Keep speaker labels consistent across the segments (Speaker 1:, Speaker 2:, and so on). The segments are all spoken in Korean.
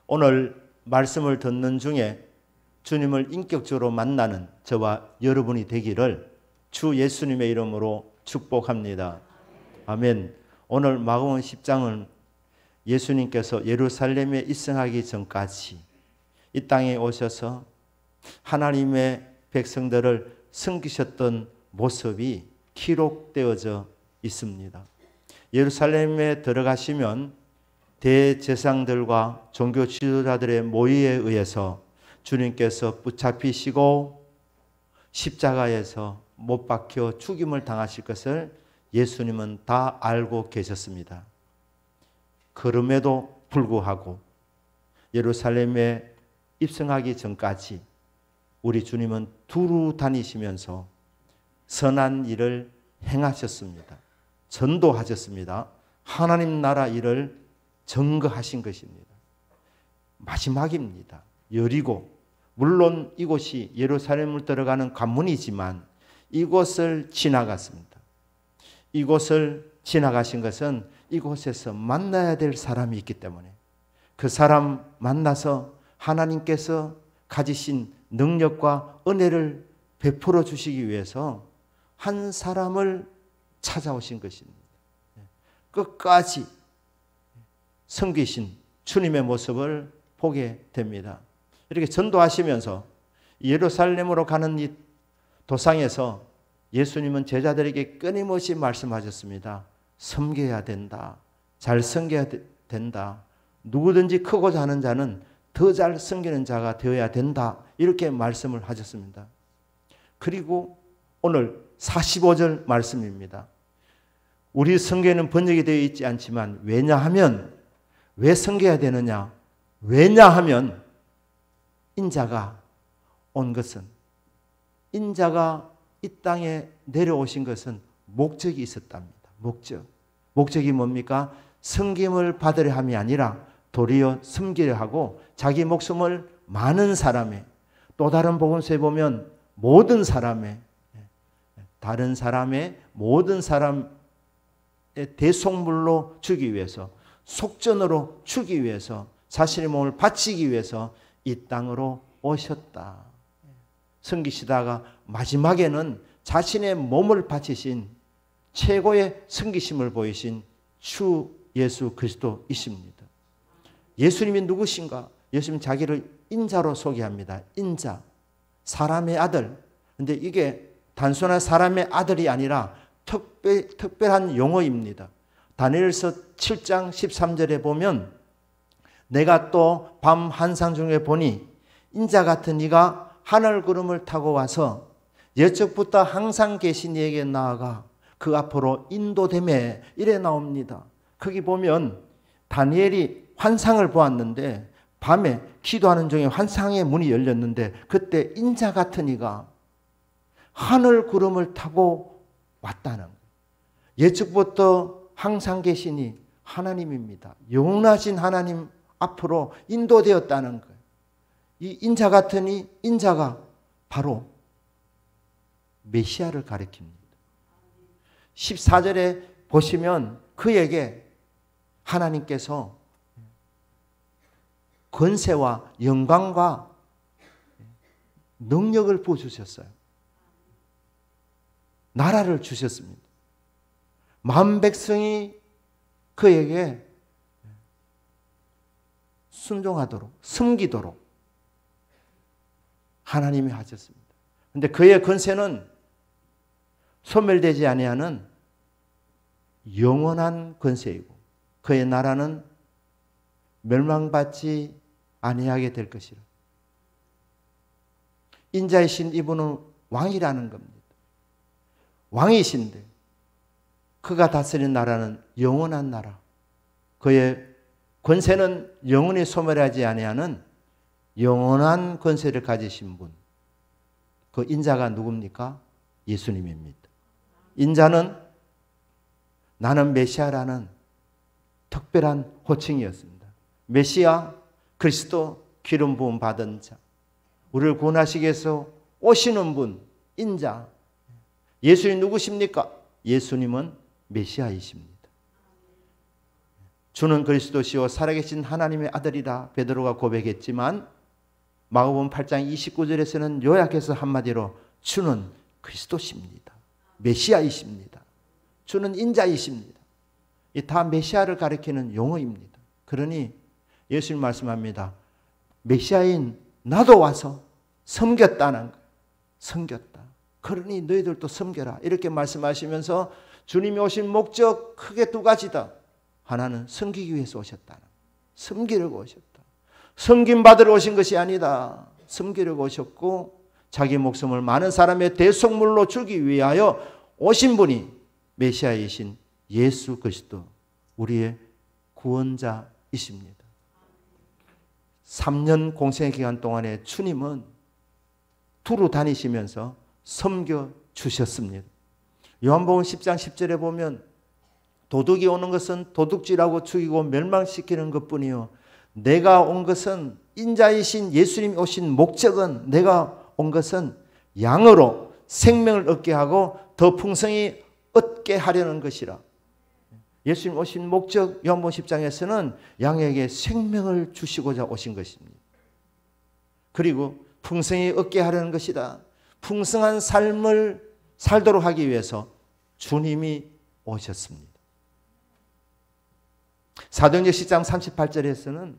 Speaker 1: 오늘 말씀을 듣는 중에 주님을 인격적으로 만나는 저와 여러분이 되기를 주 예수님의 이름으로 축복합니다. 아멘. 오늘 마가복음 10장은 예수님께서 예루살렘에 입성하기 전까지 이 땅에 오셔서 하나님의 백성들을 섬기셨던 모습이 기록되어져 있습니다. 예루살렘에 들어가시면 대제사장들과 종교 지도자들의 모의에 의해서 주님께서 붙잡히시고 십자가에서 못 박혀 죽임을 당하실 것을 예수님은 다 알고 계셨습니다. 그럼에도 불구하고 예루살렘에 입성하기 전까지 우리 주님은 두루 다니시면서 선한 일을 행하셨습니다. 전도하셨습니다. 하나님 나라 일을 증거하신 것입니다. 마지막입니다. 여리고, 물론 이곳이 예루살렘을 들어가는 관문이지만 이곳을 지나갔습니다. 이곳을 지나가신 것은 이곳에서 만나야 될 사람이 있기 때문에 그 사람 만나서 하나님께서 가지신 능력과 은혜를 베풀어 주시기 위해서 한 사람을 찾아오신 것입니다. 끝까지 섬기신 주님의 모습을 보게 됩니다. 이렇게 전도하시면서 예루살렘으로 가는 이 도상에서 예수님은 제자들에게 끊임없이 말씀하셨습니다. 섬겨야 된다. 잘 섬겨야 된다. 누구든지 크고자 하는 자는 더 잘 섬기는 자가 되어야 된다. 이렇게 말씀을 하셨습니다. 그리고 오늘 45절 말씀입니다. 우리 성경에는 번역이 되어 있지 않지만 왜냐하면 왜 섬겨야 되느냐? 왜냐하면 인자가 온 것은 인자가 이 땅에 내려오신 것은 목적이 있었답니다. 목적이 뭡니까? 섬김을 받으려 함이 아니라 도리어 섬기려 하고 자기 목숨을 많은 사람의 또 다른 복음서에 보면 모든 사람의 다른 사람의 모든 사람의 대속물로 주기 위해서 속전으로 주기 위해서 자신의 몸을 바치기 위해서 이 땅으로 오셨다. 섬기시다가 마지막에는 자신의 몸을 바치신 최고의 섬기심을 보이신 주 예수 그리스도이십니다. 예수님이 누구신가? 예수님 자기를 인자로 소개합니다. 인자, 사람의 아들. 근데 이게 단순한 사람의 아들이 아니라 특별한 용어입니다. 다니엘서 7장 13절에 보면 내가 또 밤 환상 중에 보니 인자 같은 이가 하늘 구름을 타고 와서 여쪽부터 항상 계신 이에게 나아가 그 앞으로 인도되매 이래 나옵니다. 거기 보면 다니엘이 환상을 보았는데 밤에 기도하는 중에 환상의 문이 열렸는데 그때 인자 같은 이가 하늘 구름을 타고 왔다는 거예요. 예측부터 항상 계시니 하나님입니다. 영원하신 하나님 앞으로 인도되었다는 거예요. 이 인자 같은 이 인자가 바로 메시아를 가리킵니다. 14절에 보시면 그에게 하나님께서 권세와 영광과 능력을 부어주셨어요. 나라를 주셨습니다. 만 백성이 그에게 순종하도록 섬기도록 하나님이 하셨습니다. 그런데 그의 권세는 소멸되지 아니하는 영원한 권세이고 그의 나라는 멸망받지 아니하게 될 것이라. 인자이신 이분은 왕이라는 겁니다. 왕이신데 그가 다스리는 나라는 영원한 나라. 그의 권세는 영원히 소멸하지 아니하는 영원한 권세를 가지신 분. 그 인자가 누굽니까? 예수님입니다. 인자는 나는 메시아라는 특별한 호칭이었습니다. 메시아, 그리스도, 기름 부음 받은 자. 우리를 구원하시기 위해서 오시는 분, 인자. 예수님 누구십니까? 예수님은 메시아이십니다. 주는 그리스도시요 살아계신 하나님의 아들이라 베드로가 고백했지만 마가복음 8장 29절에서는 요약해서 한마디로 주는 그리스도십니다. 메시아이십니다. 주는 인자이십니다. 이 다 메시아를 가리키는 용어입니다. 그러니 예수님 말씀합니다. 메시아인 나도 와서 섬겼다는 거예요. 섬겼다. 그러니 너희들도 섬겨라. 이렇게 말씀하시면서 주님이 오신 목적 크게 두 가지다. 하나는 섬기기 위해서 오셨다. 섬기려고 오셨다. 섬김받으러 오신 것이 아니다. 섬기려고 오셨고 자기 목숨을 많은 사람의 대속물로 주기 위하여 오신 분이 메시아이신 예수 그리스도 우리의 구원자이십니다. 3년 공생의 기간 동안에 주님은 두루 다니시면서 섬겨 주셨습니다. 요한복음 10장 10절에 보면 도둑이 오는 것은 도둑질하고 죽이고 멸망시키는 것뿐이요 내가 온 것은 인자이신 예수님이 오신 목적은 내가 온 것은 양으로 생명을 얻게 하고 더 풍성히 얻게 하려는 것이라. 예수님 오신 목적 요한복음 10장에서는 양에게 생명을 주시고자 오신 것입니다. 그리고 풍성히 얻게 하려는 것이다. 풍성한 삶을 살도록 하기 위해서 주님이 오셨습니다. 사도행전 10장 38절에서는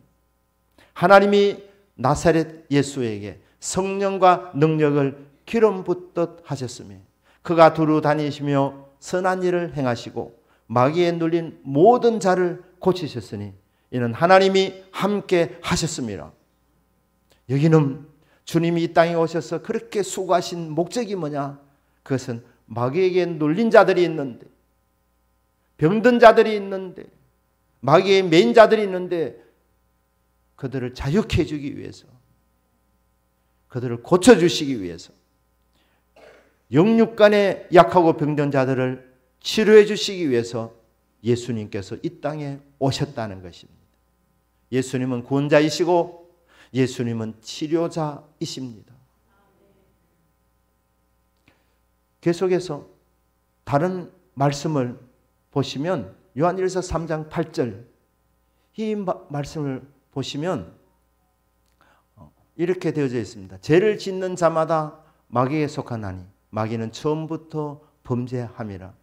Speaker 1: 하나님이 나사렛 예수에게 성령과 능력을 기름 붓듯 하셨으며 그가 두루 다니시며 선한 일을 행하시고 마귀에 눌린 모든 자를 고치셨으니 이는 하나님이 함께 하셨습니다. 여기는 주님이 이 땅에 오셔서 그렇게 수고하신 목적이 뭐냐? 그것은 마귀에게 눌린 자들이 있는데 병든 자들이 있는데 마귀에 매인 자들이 있는데 그들을 자유케 해주기 위해서 그들을 고쳐주시기 위해서 영육간에 약하고 병든 자들을 치료해 주시기 위해서 예수님께서 이 땅에 오셨다는 것입니다. 예수님은 구원자이시고 예수님은 치료자이십니다. 계속해서 다른 말씀을 보시면 요한일서 3장 8절 이 말씀을 보시면 이렇게 되어져 있습니다. 죄를 짓는 자마다 마귀에 속하나니 마귀는 처음부터 범죄함이라.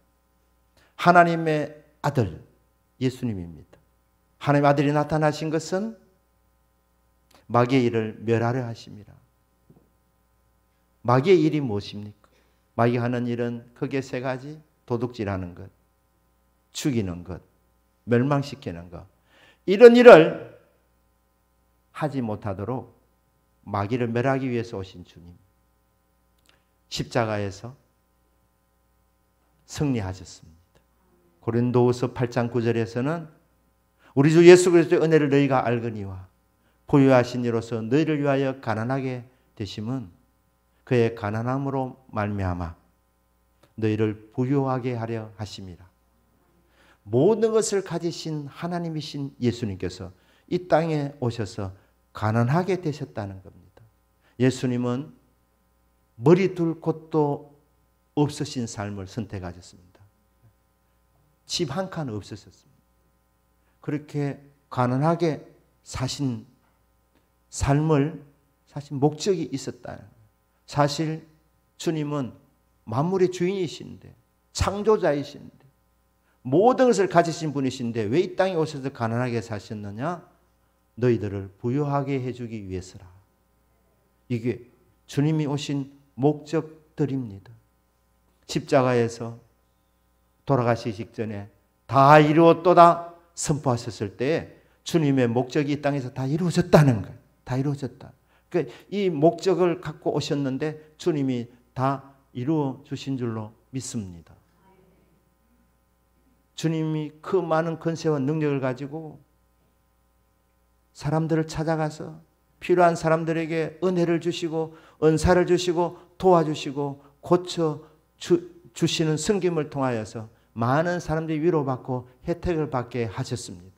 Speaker 1: 하나님의 아들 예수님입니다. 하나님의 아들이 나타나신 것은 마귀의 일을 멸하려 하심이라. 마귀의 일이 무엇입니까? 마귀가 하는 일은 크게 세 가지. 도둑질하는 것, 죽이는 것, 멸망시키는 것. 이런 일을 하지 못하도록 마귀를 멸하기 위해서 오신 주님. 십자가에서 승리하셨습니다. 고린도후서 8장 9절에서는 우리 주 예수 그리스도의 은혜를 너희가 알거니와 부유하신 이로서 너희를 위하여 가난하게 되심은 그의 가난함으로 말미암아 너희를 부유하게 하려 하심이라. 모든 것을 가지신 하나님이신 예수님께서 이 땅에 오셔서 가난하게 되셨다는 겁니다. 예수님은 머리 둘 곳도 없으신 삶을 선택하셨습니다. 집 한 칸 없으셨습니다. 그렇게 가난하게 사신 삶을 사실 목적이 있었다. 사실 주님은 만물의 주인이신데 창조자이신데 모든 것을 가지신 분이신데 왜 이 땅에 오셔서 가난하게 사셨느냐? 너희들을 부유하게 해주기 위해서라. 이게 주님이 오신 목적들입니다. 십자가에서 돌아가시기 직전에 다 이루었도다 선포하셨을 때 주님의 목적이 이 땅에서 다 이루어졌다는 거예요. 다 이루어졌다. 그러니까 이 목적을 갖고 오셨는데 주님이 다 이루어 주신 줄로 믿습니다. 주님이 그 많은 권세와 능력을 가지고 사람들을 찾아가서 필요한 사람들에게 은혜를 주시고 은사를 주시고 도와주시고 고쳐 주시는 섬김을 통하여서 많은 사람들이 위로받고 혜택을 받게 하셨습니다.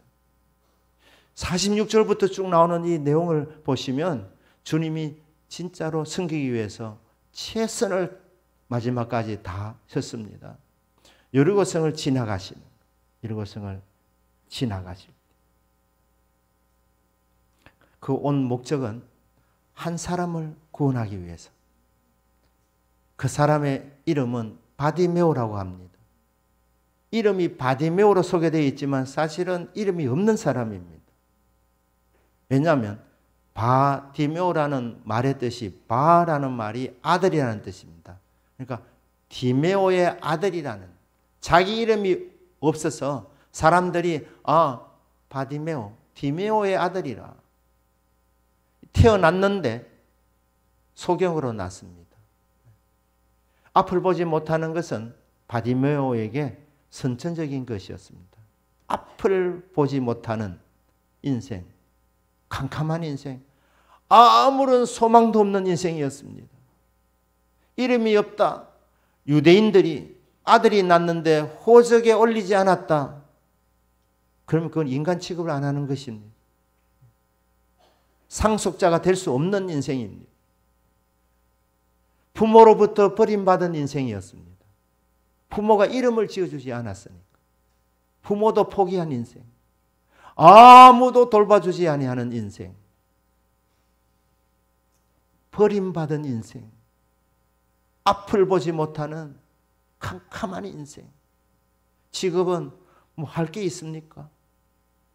Speaker 1: 46절부터 쭉 나오는 이 내용을 보시면 주님이 진짜로 섬기기 위해서 최선을 마지막까지 다 하셨습니다. 여리고성을 지나가실 때 그 온 목적은 한 사람을 구원하기 위해서. 그 사람의 이름은 바디메오라고 합니다. 이름이 바디메오로 소개되어 있지만 사실은 이름이 없는 사람입니다. 왜냐하면 바디메오라는 말의 뜻이 바라는 말이 아들이라는 뜻입니다. 그러니까 디메오의 아들이라는, 자기 이름이 없어서 사람들이 바디메오, 디메오의 아들이라. 태어났는데 소경으로 났습니다. 앞을 보지 못하는 것은 바디메오에게 선천적인 것이었습니다. 앞을 보지 못하는 인생, 캄캄한 인생, 아무런 소망도 없는 인생이었습니다. 이름이 없다. 유대인들이 아들이 낳는데 호적에 올리지 않았다. 그러면 그건 인간 취급을 안 하는 것입니다. 상속자가 될 수 없는 인생입니다. 부모로부터 버림받은 인생이었습니다. 부모가 이름을 지어주지 않았으니까. 부모도 포기한 인생. 아무도 돌봐주지 아니하는 인생. 버림받은 인생. 앞을 보지 못하는 캄캄한 인생. 직업은 뭐 할 게 있습니까?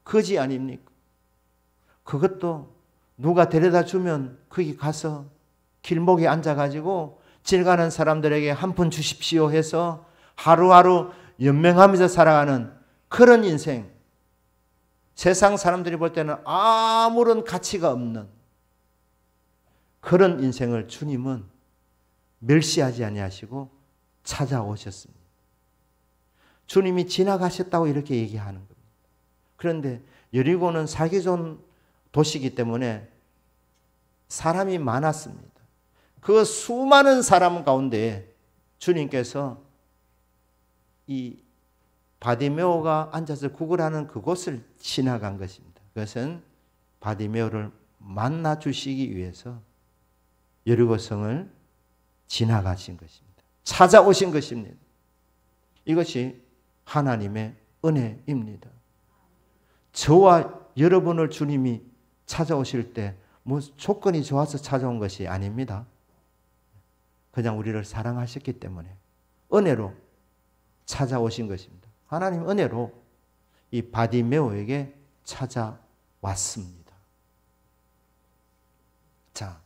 Speaker 1: 거지 아닙니까? 그것도 누가 데려다 주면 거기 가서 길목에 앉아가지고 질 가는 사람들에게 한 푼 주십시오 해서 하루하루 연명하면서 살아가는 그런 인생. 세상 사람들이 볼 때는 아무런 가치가 없는 그런 인생을 주님은 멸시하지 아니하시고 찾아오셨습니다. 주님이 지나가셨다고 이렇게 얘기하는 겁니다. 그런데 여리고는 살기 좋은 도시이기 때문에 사람이 많았습니다. 그 수많은 사람 가운데 주님께서 이 바디메오가 앉아서 구걸하는 그곳을 지나간 것입니다. 그것은 바디메오를 만나 주시기 위해서 여리고성을 지나가신 것입니다. 찾아오신 것입니다. 이것이 하나님의 은혜입니다. 저와 여러분을 주님이 찾아오실 때 뭐 조건이 좋아서 찾아온 것이 아닙니다. 그냥 우리를 사랑하셨기 때문에 은혜로 찾아오신 것입니다. 하나님 은혜로 이 바디메오에게 찾아왔습니다. 자,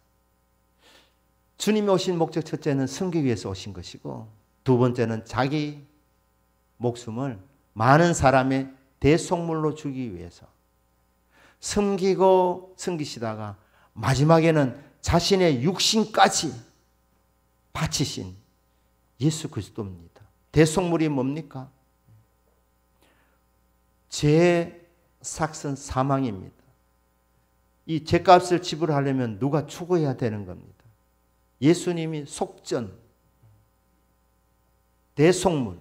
Speaker 1: 주님이 오신 목적 첫째는 섬기기 위해서 오신 것이고, 두 번째는 자기 목숨을 많은 사람의 대속물로 주기 위해서 섬기시다가 마지막에는 자신의 육신까지 바치신 예수 그리스도입니다. 대속물이 뭡니까? 죄의 삭은 사망입니다. 이 죄값을 지불하려면 누가 죽어야 되는 겁니다. 예수님이 속전, 대속물,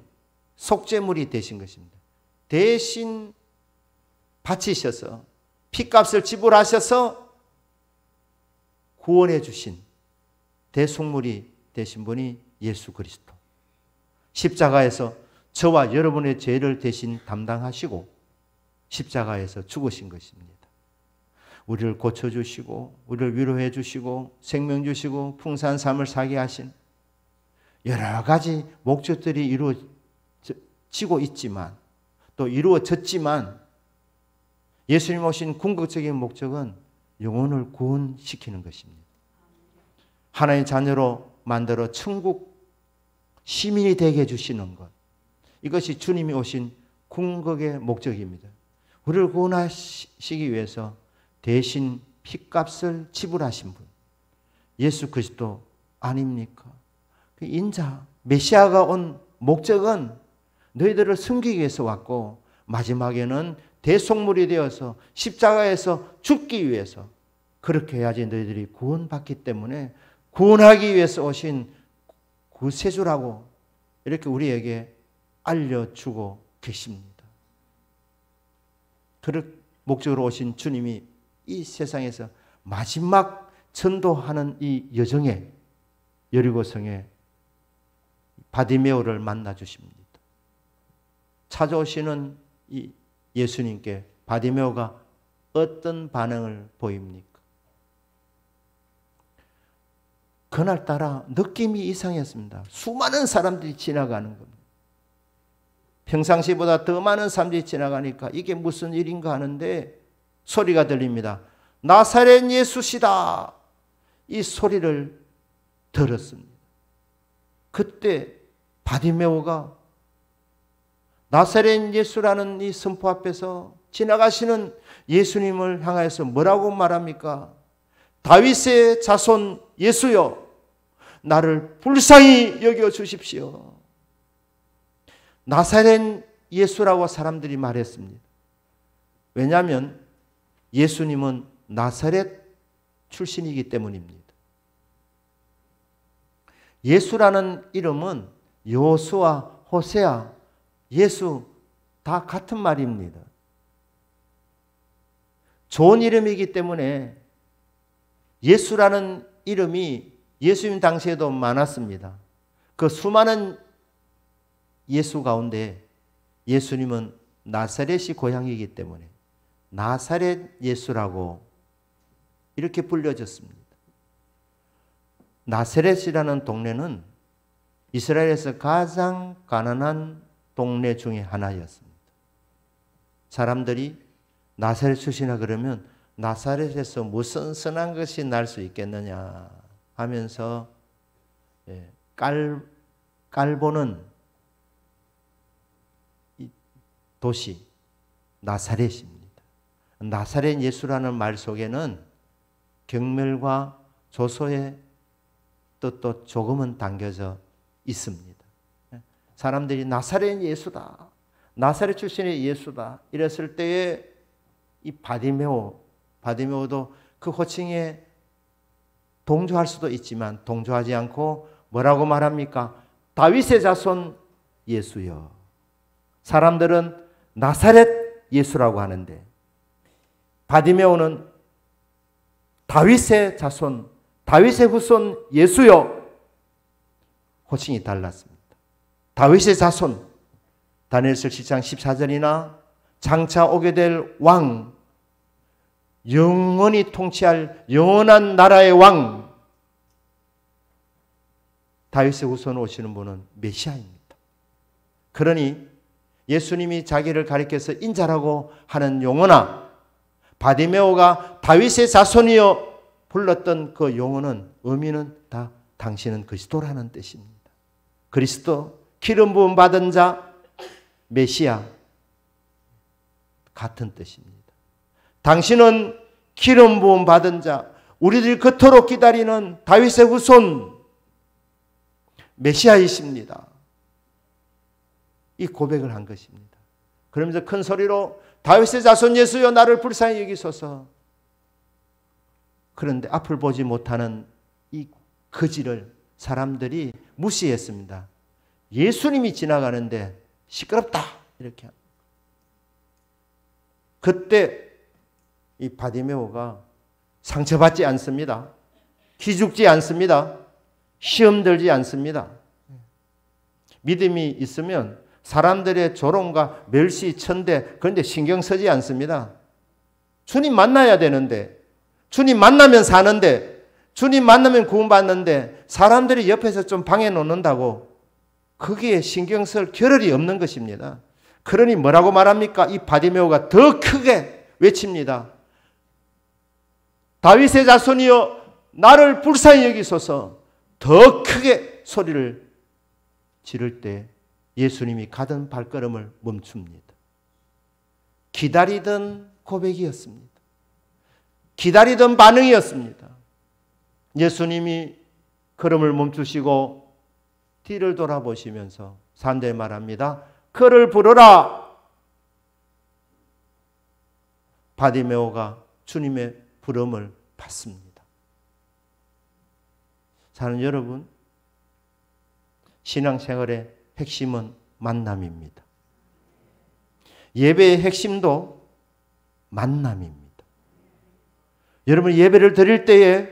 Speaker 1: 속죄물이 되신 것입니다. 대신 바치셔서 피값을 지불하셔서 구원해 주신 대속물이 되신 분이 예수 그리스도. 십자가에서 저와 여러분의 죄를 대신 담당하시고 십자가에서 죽으신 것입니다. 우리를 고쳐주시고 우리를 위로해 주시고 생명 주시고 풍성한 삶을 살게 하신 여러 가지 목적들이 이루어지고 있지만 또 이루어졌지만 예수님 오신 궁극적인 목적은 영혼을 구원시키는 것입니다. 하나님의 자녀로 만들어 천국 시민이 되게 해주시는 것. 이것이 주님이 오신 궁극의 목적입니다. 우리를 구원하시기 위해서 대신 피값을 지불하신 분. 예수 그리스도 아닙니까? 그 인자, 메시아가 온 목적은 너희들을 섬기기 위해서 왔고 마지막에는 대속물이 되어서 십자가에서 죽기 위해서 그렇게 해야지 너희들이 구원받기 때문에 구원하기 위해서 오신 구세주라고 이렇게 우리에게 알려주고 계십니다. 그런 목적으로 오신 주님이 이 세상에서 마지막 전도하는 이 여정에 여리고성에 바디메오를 만나 주십니다. 찾아오시는 이 예수님께 바디메오가 어떤 반응을 보입니까? 그날따라 느낌이 이상했습니다. 수많은 사람들이 지나가는 겁니다. 평상시보다 더 많은 사람들이 지나가니까 이게 무슨 일인가 하는데 소리가 들립니다. 나사렛 예수시다. 이 소리를 들었습니다. 그때 바디메오가 나사렛 예수라는 이 선포 앞에서 지나가시는 예수님을 향해서 뭐라고 말합니까? 다윗의 자손 예수여, 나를 불쌍히 여겨 주십시오. 나사렛 예수라고 사람들이 말했습니다. 왜냐하면 예수님은 나사렛 출신이기 때문입니다. 예수라는 이름은 여호수아, 호세아, 예수 다 같은 말입니다. 좋은 이름이기 때문에 예수라는 이름이 예수님 당시에도 많았습니다. 그 수많은 예수 가운데 예수님은 나사렛이 고향이기 때문에 나사렛 예수라고 이렇게 불려졌습니다. 나사렛이라는 동네는 이스라엘에서 가장 가난한 동네 중에 하나였습니다. 사람들이 나사렛 출신이라 그러면 나사렛에서 무슨 선한 것이 날 수 있겠느냐 하면서 깔보는 도시 나사렛입니다. 나사렛 예수라는 말 속에는 경멸과 조소의 뜻도 조금은 담겨져 있습니다. 사람들이 나사렛 예수다, 나사렛 출신의 예수다 이랬을 때에 이 바디메오도 그 호칭에 동조할 수도 있지만 동조하지 않고 뭐라고 말합니까? 다윗의 자손 예수여. 사람들은 나사렛 예수라고 하는데 바디메오는 다윗의 자손, 다윗의 후손 예수여. 호칭이 달랐습니다. 다윗의 자손, 다니엘서 7장 14절이나 장차 오게 될 왕, 영원히 통치할 영원한 나라의 왕, 다윗의 후손 오시는 분은 메시아입니다. 그러니 예수님이 자기를 가리켜서 인자라고 하는 용어나 바디메오가 다윗의 자손이여 불렀던 그 용어는 의미는 다 당신은 그리스도라는 뜻입니다. 그리스도, 기름 부음 받은 자, 메시아 같은 뜻입니다. 당신은 기름 부음 받은 자, 우리들이 그토록 기다리는 다윗의 후손 메시아이십니다. 이 고백을 한 것입니다. 그러면서 큰 소리로 다윗의 자손 예수여 나를 불쌍히 여기소서. 그런데 앞을 보지 못하는 이 거지를 사람들이 무시했습니다. 예수님이 지나가는데 시끄럽다 이렇게. 그때 이 바디메오가 상처받지 않습니다. 기죽지 않습니다. 시험 들지 않습니다. 믿음이 있으면 사람들의 조롱과 멸시, 천대 그런데 신경 쓰지 않습니다. 주님 만나야 되는데, 주님 만나면 사는데, 주님 만나면 구원받는데 사람들이 옆에서 좀 방해 놓는다고 거기에 신경 쓸 겨를이 없는 것입니다. 그러니 뭐라고 말합니까? 이 바디메오가 더 크게 외칩니다. 다윗의 자손이여 나를 불쌍히 여기소서. 더 크게 소리를 지를 때 예수님이 가던 발걸음을 멈춥니다. 기다리던 고백이었습니다. 기다리던 반응이었습니다. 예수님이 걸음을 멈추시고 뒤를 돌아보시면서 산대에 말합니다. 그를 부르라. 바디메오가 주님의 부름을 받습니다. 사는 여러분, 신앙생활의 핵심은 만남입니다. 예배의 핵심도 만남입니다. 여러분 예배를 드릴 때에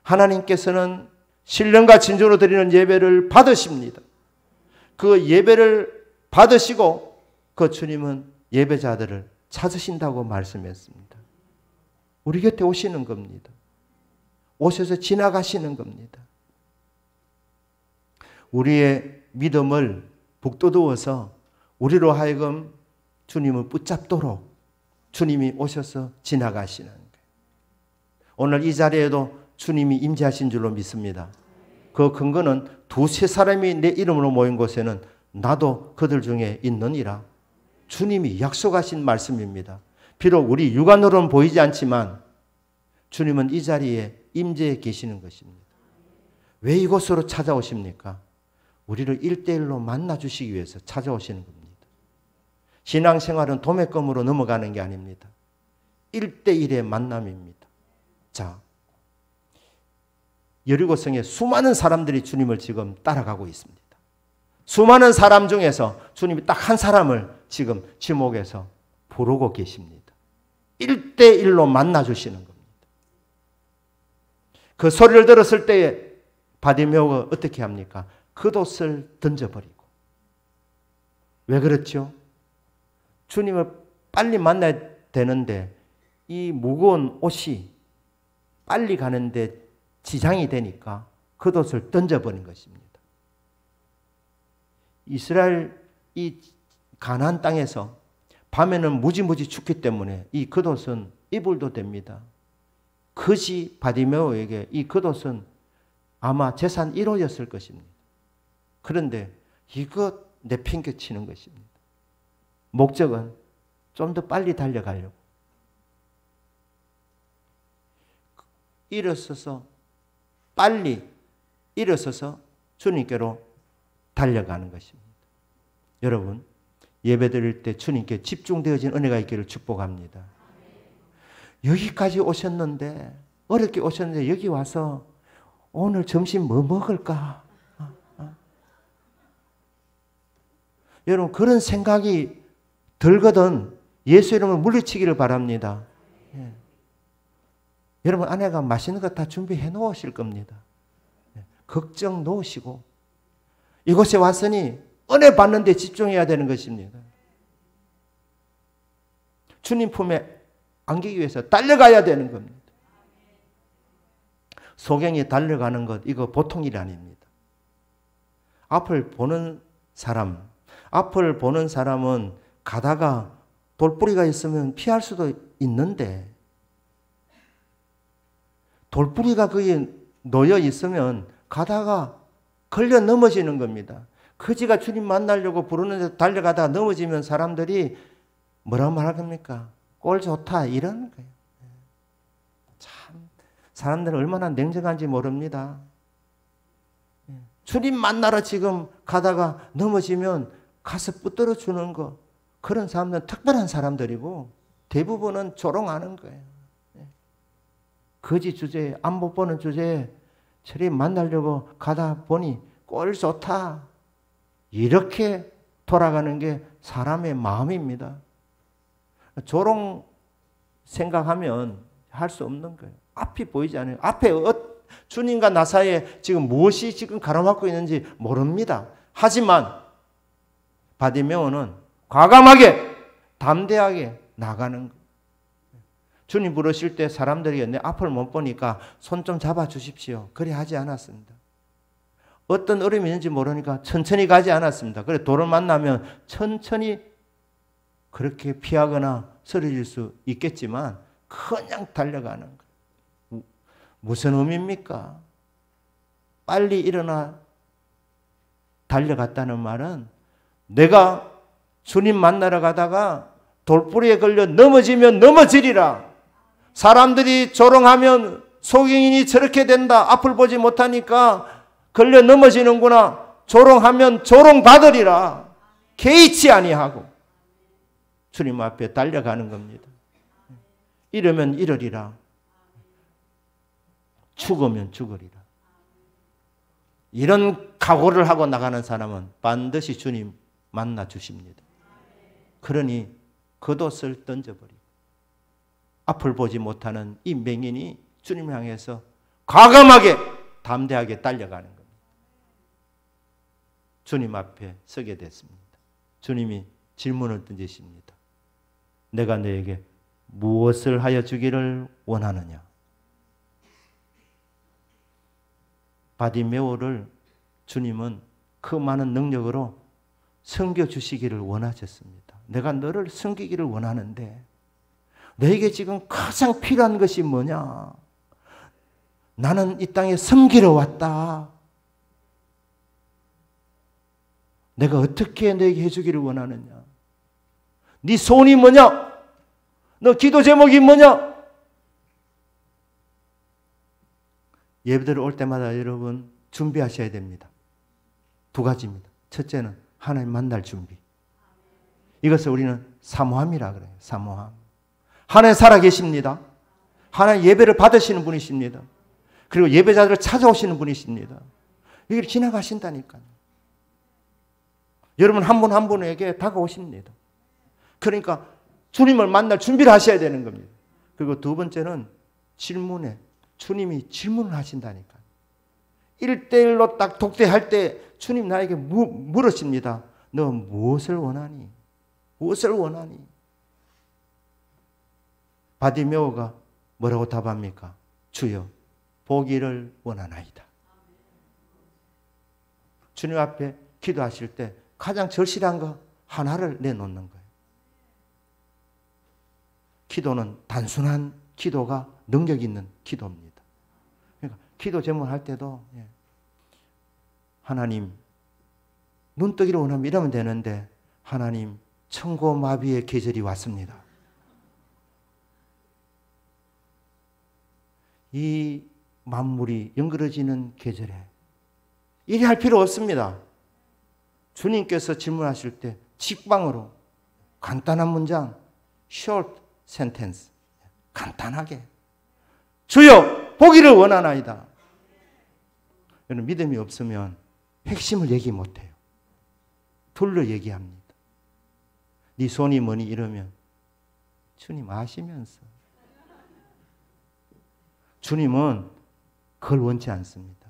Speaker 1: 하나님께서는 신령과 진정으로 드리는 예배를 받으십니다. 그 예배를 받으시고 그 주님은 예배자들을 찾으신다고 말씀했습니다. 우리 곁에 오시는 겁니다. 오셔서 지나가시는 겁니다. 우리의 믿음을 북돋우어서 우리로 하여금 주님을 붙잡도록 주님이 오셔서 지나가시는 거예요. 오늘 이 자리에도 주님이 임재하신 줄로 믿습니다. 그 근거는 두세 사람이 내 이름으로 모인 곳에는 나도 그들 중에 있느니라. 주님이 약속하신 말씀입니다. 비록 우리 육안으로는 보이지 않지만 주님은 이 자리에 임재해 계시는 것입니다. 왜 이곳으로 찾아오십니까? 우리를 1대1로 만나주시기 위해서 찾아오시는 겁니다. 신앙생활은 도매금으로 넘어가는 게 아닙니다. 1대1의 만남입니다. 자, 여리고성에 수많은 사람들이 주님을 지금 따라가고 있습니다. 수많은 사람 중에서 주님이 딱 한 사람을 지금 지목해서 부르고 계십니다. 1대1로 만나주시는 겁니다. 그 소리를 들었을 때에 바디메오가 어떻게 합니까? 겉옷을 던져버리고. 왜 그렇죠? 주님을 빨리 만나야 되는데 이 무거운 옷이 빨리 가는데 지장이 되니까 겉옷을 던져버린 것입니다. 이스라엘 이 가나안 땅에서 밤에는 무지무지 춥기 때문에 이 겉옷은 이불도 됩니다. 그지 바디메오에게 이 겉옷은 아마 재산 1호였을 것입니다. 그런데 이거 내팽개치는 것입니다. 목적은 좀 더 빨리 달려가려고. 일어서서 빨리 일어서서 주님께로 달려가는 것입니다. 여러분, 예배드릴 때 주님께 집중되어진 은혜가 있기를 축복합니다. 여기까지 오셨는데, 어렵게 오셨는데 여기 와서 오늘 점심 뭐 먹을까? 여러분, 그런 생각이 들거든 예수 이름으로 물리치기를 바랍니다. 예. 여러분, 아내가 맛있는 거 다 준비해 놓으실 겁니다. 예. 걱정 놓으시고 이곳에 왔으니 은혜 받는 데 집중해야 되는 것입니다. 주님 품에 안기기 위해서 달려가야 되는 겁니다. 소경이 달려가는 것, 이거 보통 일이 아닙니다. 앞을 보는 사람은 가다가 돌뿌리가 있으면 피할 수도 있는데 돌뿌리가 거기에 놓여 있으면 가다가 걸려 넘어지는 겁니다. 그지가 주님 만나려고 부르는데 달려가다가 넘어지면 사람들이 뭐라고 말할 겁니까? 꼴 좋다 이러는 거예요. 참 사람들은 얼마나 냉정한지 모릅니다. 주님 만나러 지금 가다가 넘어지면 가서 붙들어 주는 거, 그런 사람들은 특별한 사람들이고 대부분은 조롱하는 거예요. 거지 주제에, 안 못 보는 주제에 저리 만나려고 가다 보니 꼴 좋다 이렇게 돌아가는 게 사람의 마음입니다. 조롱 생각하면 할 수 없는 거예요. 앞이 보이지 않아요. 앞에 주님과 나 사이에 지금 무엇이 지금 가로막고 있는지 모릅니다. 하지만 바디메오는 과감하게 담대하게 나가는 거예요. 주님 부르실 때 사람들이 내 앞을 못 보니까 손 좀 잡아 주십시오. 그래 하지 않았습니다. 어떤 어려움이 있는지 모르니까 천천히 가지 않았습니다. 그래 돌을 만나면 천천히 그렇게 피하거나 쓰러질 수 있겠지만 그냥 달려가는 거예요. 무슨 의미입니까? 빨리 일어나 달려갔다는 말은 내가 주님 만나러 가다가 돌뿌리에 걸려 넘어지면 넘어지리라. 사람들이 조롱하면 소경인이 저렇게 된다. 앞을 보지 못하니까 걸려 넘어지는구나. 조롱하면 조롱받으리라. 개의치 아니하고 주님 앞에 달려가는 겁니다. 이러면 이러리라. 죽으면 죽으리라. 이런 각오를 하고 나가는 사람은 반드시 주님 만나 주십니다. 그러니 겉옷을 던져버리고 앞을 보지 못하는 이 맹인이 주님을 향해서 과감하게 담대하게 달려가는 겁니다. 주님 앞에 서게 됐습니다. 주님이 질문을 던지십니다. 내가 너에게 무엇을 하여 주기를 원하느냐? 바디메오를 주님은 그 많은 능력으로 섬겨주시기를 원하셨습니다. 내가 너를 섬기기를 원하는데 너에게 지금 가장 필요한 것이 뭐냐? 나는 이 땅에 섬기러 왔다. 내가 어떻게 너에게 해주기를 원하느냐? 네 소원이 뭐냐? 너 기도 제목이 뭐냐? 예배들 올 때마다 여러분 준비하셔야 됩니다. 두 가지입니다. 첫째는 하나님 만날 준비. 이것을 우리는 사모함이라 그래요. 사모함. 하나님 살아계십니다. 하나님 예배를 받으시는 분이십니다. 그리고 예배자들을 찾아오시는 분이십니다. 이걸 지나가신다니까요. 여러분 한 분 한 분에게 다가오십니다. 그러니까 주님을 만날 준비를 하셔야 되는 겁니다. 그리고 두 번째는 질문에 주님이 질문을 하신다니까요. 1대1로 딱 독대할 때 주님 나에게 물으십니다. 너 무엇을 원하니? 무엇을 원하니? 바디메오가 뭐라고 답합니까? 주여 보기를 원하나이다. 주님 앞에 기도하실 때 가장 절실한 거 하나를 내놓는 거예요. 기도는 단순한 기도가 능력 있는 기도입니다. 그러니까 기도 제목할 때도 하나님 눈뜨기를 원하면 이러면 되는데 하나님 청고마비의 계절이 왔습니다. 이 만물이 연그러지는 계절에 이리 할 필요 없습니다. 주님께서 질문하실 때 직방으로 간단한 문장, short sentence, 간단하게 주여 보기를 원하나이다. 여러분 믿음이 없으면 핵심을 얘기 못해요. 둘러 얘기합니다. 네 손이 뭐니 이러면 주님 아시면서 주님은 그걸 원치 않습니다.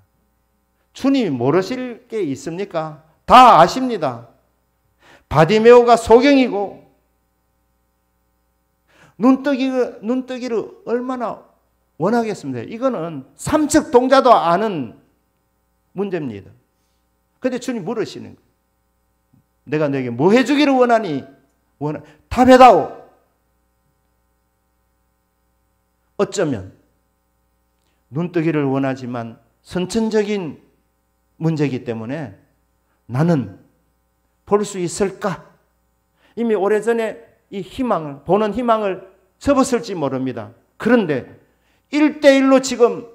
Speaker 1: 주님이 모르실 게 있습니까? 다 아십니다. 바디메오가 소경이고 눈뜨기를 얼마나 원하겠습니까? 이거는 삼척 동자도 아는 문제입니다. 그런데 주님 물으시는 거예요. 내가 너에게 뭐 해주기를 원하니? 답해다오. 어쩌면 눈뜨기를 원하지만 선천적인 문제이기 때문에 나는 볼 수 있을까? 이미 오래전에 이 희망을, 보는 희망을 접었을지 모릅니다. 그런데 1대1로 지금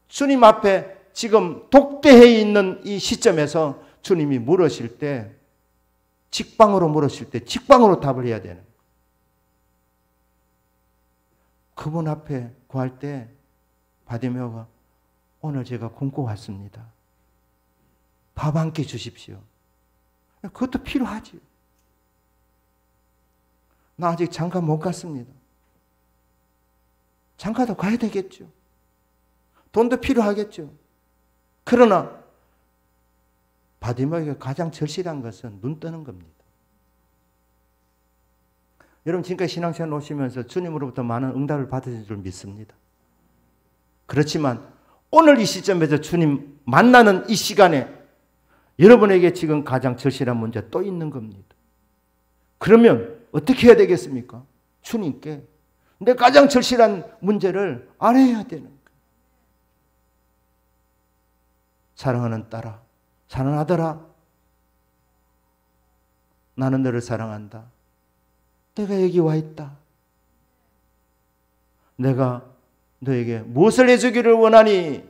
Speaker 1: 주님 앞에 지금 독대해 있는 이 시점에서 주님이 물으실 때 직방으로 물으실 때 직방으로 답을 해야 되는 거예요. 그분 앞에 구할 때 바디메오가 오늘 제가 굶고 왔습니다. 밥 한 끼 주십시오. 그것도 필요하지요. 나 아직 장가 못 갔습니다. 장가도 가야 되겠죠. 돈도 필요하겠죠. 그러나 바디메오에게 가장 절실한 것은 눈 뜨는 겁니다. 여러분 지금까지 신앙생활 오시면서 주님으로부터 많은 응답을 받으실 줄 믿습니다. 그렇지만 오늘 이 시점에서 주님 만나는 이 시간에 여러분에게 지금 가장 절실한 문제 또 있는 겁니다. 그러면 어떻게 해야 되겠습니까? 주님께 내 가장 절실한 문제를 알아야 되는 거예요. 사랑하는 딸아, 사랑하는 아들아, 나는 너를 사랑한다. 내가 여기 와 있다. 내가 너에게 무엇을 해주기를 원하니?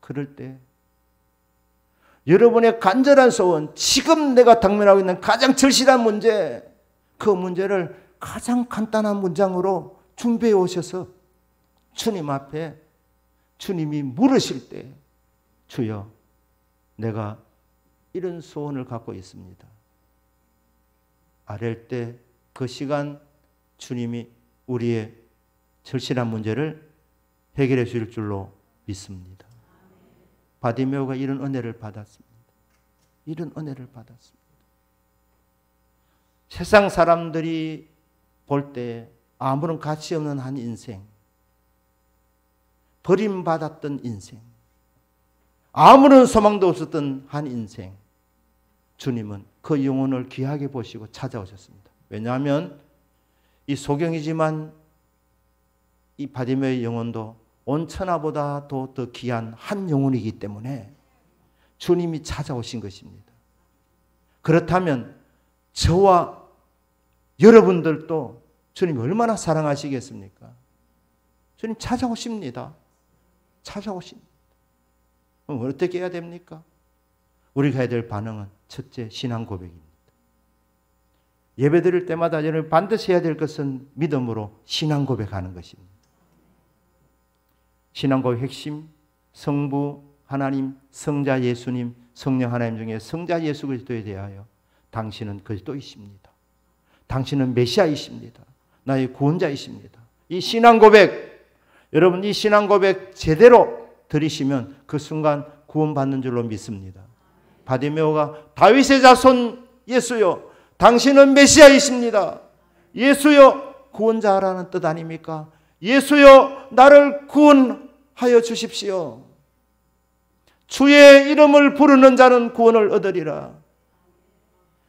Speaker 1: 그럴 때 여러분의 간절한 소원, 지금 내가 당면하고 있는 가장 절실한 문제, 그 문제를 가장 간단한 문장으로 준비해 오셔서 주님 앞에 주님이 물으실 때 주여 내가 이런 소원을 갖고 있습니다. 아랠 때 그 시간 주님이 우리의 절실한 문제를 해결해 줄 줄로 믿습니다. 바디메오가 이런 은혜를 받았습니다. 이런 은혜를 받았습니다. 세상 사람들이 볼 때 아무런 가치 없는 한 인생, 버림받았던 인생, 아무런 소망도 없었던 한 인생, 주님은 그 영혼을 귀하게 보시고 찾아오셨습니다. 왜냐하면 이 소경이지만 이 바디메오의 영혼도 온 천하보다 더 귀한 한 영혼이기 때문에 주님이 찾아오신 것입니다. 그렇다면 저와 여러분들도 주님이 얼마나 사랑하시겠습니까? 주님 찾아오십니다. 찾아오십니다. 그럼 어떻게 해야 됩니까? 우리가 해야 될 반응은 첫째, 신앙 고백입니다. 예배 드릴 때마다 여러분 반드시 해야 될 것은 믿음으로 신앙 고백하는 것입니다. 신앙 고백 핵심, 성부 하나님, 성자 예수님, 성령 하나님 중에 성자 예수 그리스도에 대하여 당신은 그리스도이십니다. 당신은 메시아이십니다. 나의 구원자이십니다. 이 신앙 고백, 여러분 이 신앙 고백 제대로 드리시면 그 순간 구원받는 줄로 믿습니다. 바디메오가 다윗의 자손 예수여, 당신은 메시아이십니다. 예수여, 구원자라는 뜻 아닙니까? 예수여, 나를 구원하여 주십시오. 주의 이름을 부르는 자는 구원을 얻으리라.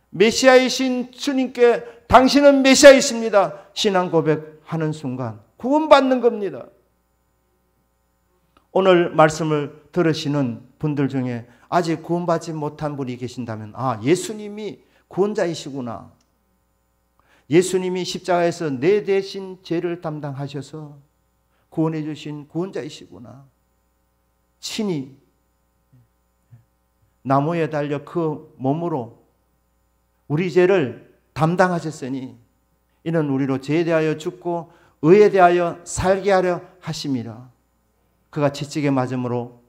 Speaker 1: 메시아이신 주님께 당신은 메시아이십니다. 신앙 고백하는 순간 구원받는 겁니다. 오늘 말씀을 들으시는 분들 중에 아직 구원받지 못한 분이 계신다면 예수님이 구원자이시구나. 예수님이 십자가에서 내 대신 죄를 담당하셔서 구원해 주신 구원자이시구나. 친히 나무에 달려 그 몸으로 우리 죄를 담당하셨으니 이는 우리로 죄에 대하여 죽고 의에 대하여 살게 하려 하심이라. 그가 채찍에 맞음으로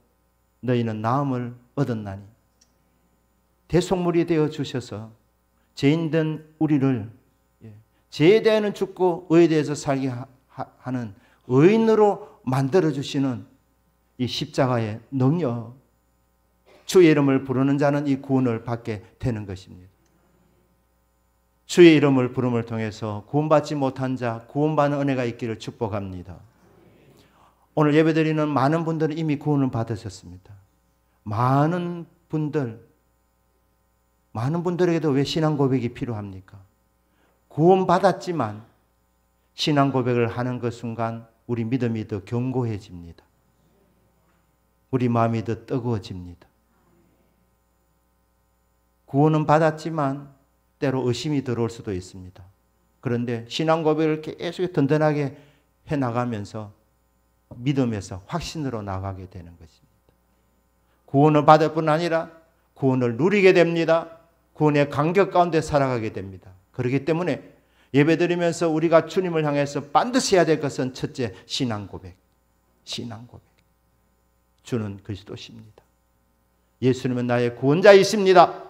Speaker 1: 너희는 나음을 얻었나니 대속물이 되어 주셔서 죄인된 우리를 죄에 대해서는 죽고 의에 대해서 살게 하는 의인으로 만들어주시는 이 십자가의 능력, 주의 이름을 부르는 자는 이 구원을 받게 되는 것입니다. 주의 이름을 부름을 통해서 구원받지 못한 자, 구원받는 은혜가 있기를 축복합니다. 오늘 예배드리는 많은 분들은 이미 구원을 받으셨습니다. 많은 분들에게도 왜 신앙 고백이 필요합니까? 구원받았지만 신앙 고백을 하는 그 순간 우리 믿음이 더 견고해집니다. 우리 마음이 더 뜨거워집니다. 구원은 받았지만 때로 의심이 들어올 수도 있습니다. 그런데 신앙 고백을 계속 든든하게 해나가면서 믿음에서 확신으로 나가게 되는 것입니다. 구원을 받을 뿐 아니라 구원을 누리게 됩니다. 구원의 간격 가운데 살아가게 됩니다. 그렇기 때문에 예배드리면서 우리가 주님을 향해서 반드시 해야 될 것은 첫째, 신앙 고백. 신앙 고백. 주는 그리스도십니다. 예수님은 나의 구원자이십니다.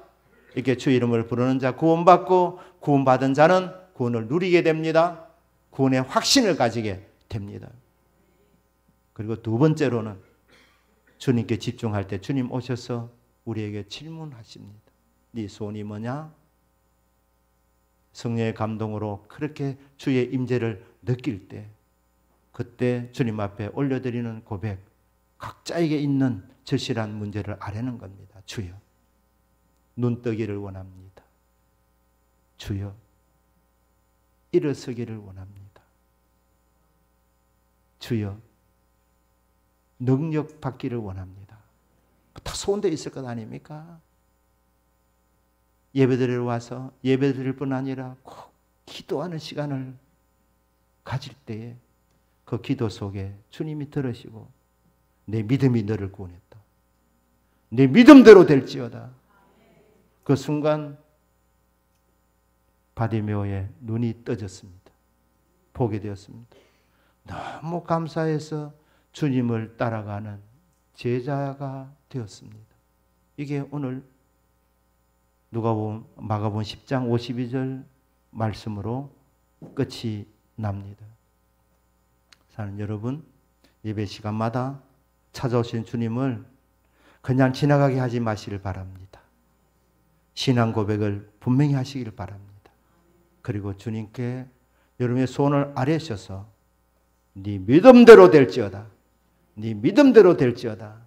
Speaker 1: 이렇게 주 이름을 부르는 자 구원받고 구원받은 자는 구원을 누리게 됩니다. 구원의 확신을 가지게 됩니다. 그리고 두 번째로는 주님께 집중할 때 주님 오셔서 우리에게 질문하십니다. 네 소원이 뭐냐? 성령의 감동으로 그렇게 주의 임재를 느낄 때 그때 주님 앞에 올려드리는 고백, 각자에게 있는 절실한 문제를 아뢰는 겁니다. 주여, 눈 뜨기를 원합니다. 주여, 일어서기를 원합니다. 주여, 능력 받기를 원합니다. 다 소원되어 있을 것 아닙니까? 예배드리러 와서 예배드릴 뿐 아니라 꼭 기도하는 시간을 가질 때에 그 기도 속에 주님이 들으시고 내 믿음이 너를 구원했다. 내 믿음대로 될지어다. 그 순간 바디메오의 눈이 떠졌습니다. 보게 되었습니다. 너무 감사해서 주님을 따라가는 제자가 되었습니다. 이게 오늘 마가복음 10장 52절 말씀으로 끝이 납니다. 사는 여러분, 예배 시간마다 찾아오신 주님을 그냥 지나가게 하지 마시길 바랍니다. 신앙 고백을 분명히 하시길 바랍니다. 그리고 주님께 여러분의 소원을 아뢰셔서 네 믿음대로 될지어다. 네 믿음대로 될지어다.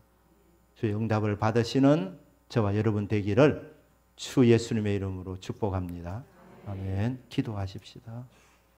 Speaker 1: 주의 응답을 받으시는 저와 여러분 되기를 주 예수님의 이름으로 축복합니다. 아멘. 기도하십시다.